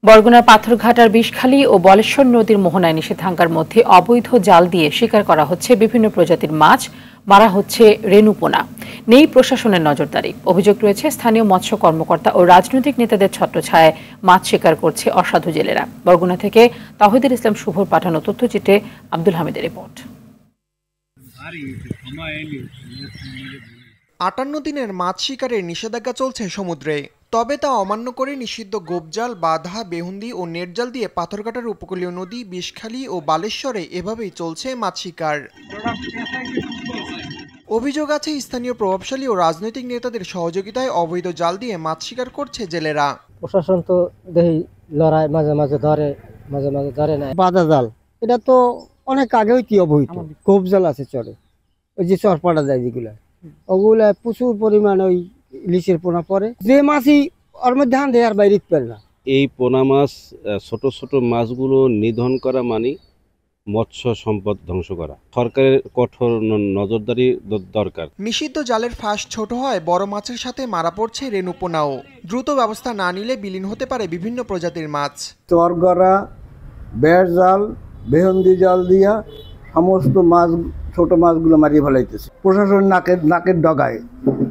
বরগুনার পাথরঘাটার বিষখালী ও বলেশ্বর নদীর মোহনায় নিষেধাজ্ঞার মধ্যে অবৈধ জাল দিয়ে শিকার করা হচ্ছে বিভিন্ন প্রজাতির মাছ, মারা হচ্ছে রেণুপোনা। নেই প্রশাসনের নজরদারি। অভিযোগ রয়েছে স্থানীয় মৎস্য কর্মকর্তা ও রাজনৈতিক নেতাদের ছত্রছায়ায় মাছ শিকার করছে অসাধু জেলেরা। বরগুনা থেকে তাহিদুল ইসলাম শুভর পাঠানো তথ্যচিত্রে আব্দুল হামিদের রিপোর্ট। ৫৮ দিনের মাছ শিকারের নিষেধাজ্ঞা চলছে সমুদ্রে। তবে তা অমান্য করে নিষিদ্ধ গোপজাল, বাধা, বেহুন্দি ও নেটজাল দিয়ে পাথরঘাটার উপকূলীয় নদী বিষখালী ও বালেশ্বরে এভাবেই চলছে মাছ শিকার। অভিযোগ আছে স্থানীয় প্রভাবশালী ও রাজনৈতিক নেতাদের সহযোগিতায় অবৈধ জাল দিয়ে মাছ শিকার করছে জেলেরা। প্রশাসন তো দেখি লড়াই, মাঝে মাঝে ধরে, মাঝে মাঝে ধরে না। বাধা জাল এটা তো অনেক আগেই কি অবৈধ। গোপজাল আছে চরে, ওই যে চরপাড়া যায় যেগুলা, ওগুলা প্রচুর পরিমাণ ওই ইলিশের পোনা পরে, যে মাছই ওর মধ্যে ধান দেয় আর বাইরে পারে না। এই পোনা মাছ, ছোট ছোট মাছগুলো নিধন করা মানে মৎস্য সম্পদ ধ্বংস করা। সরকারের কঠোর নজরদারি দরকার। নিষিদ্ধ জালের ফাঁস ছোট হয়, বড় মাছের সাথে মারা পড়ছে রেণুপোনাও। দ্রুত ব্যবস্থা না নিলে বিলীন হতে পারে বিভিন্ন প্রজাতির মাছ। চরগড়া, বেড় জাল, বেহন্দি জাল দিয়া সমস্ত মাছ, ছোট মাছগুলো মারিয়ে ফেলাইতেছে। প্রশাসন নাকের ডগায়,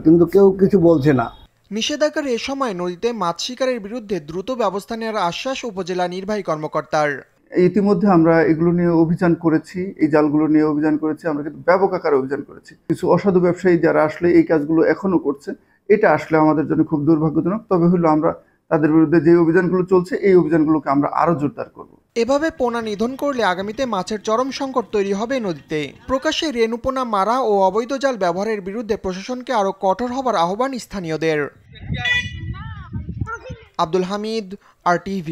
কিন্তু কেউ কিছু বলছে না। নিষেধাজ্ঞার এ সময় নদীতে মাছ শিকারের বিরুদ্ধে দ্রুত ব্যবস্থা নেওয়ার আশ্বাস উপজেলা নির্বাহী কর্মকর্তার। ইতিমধ্যে আমরা এগুলো নিয়ে অভিযান করেছি, এই জালগুলো নিয়ে অভিযান করেছি। আমরা কিন্তু ব্যাপক আকারে অভিযান করেছি। কিছু অসাধু ব্যবসায়ী যারা আসলে এই কাজগুলো এখনো করছে, এটা আসলে আমাদের জন্য খুব দুর্ভাগ্যজনক। তবে হলো আমরা তাদের বিরুদ্ধে যে অভিযানগুলো চলছে, এই অভিযানগুলোকে আমরা আরো জোরদার করব। এভাবে পোনা নিধন করলে আগামীতে মাছের চরম সংকট তৈরি হবে নদীতে। প্রকাশ্যে রেণুপোনা মারা ও অবৈধ জাল ব্যবহারের বিরুদ্ধে প্রশাসনকে আরো কঠোর হবার আহ্বান স্থানীয়দের। আব্দুল হামিদ, RTV।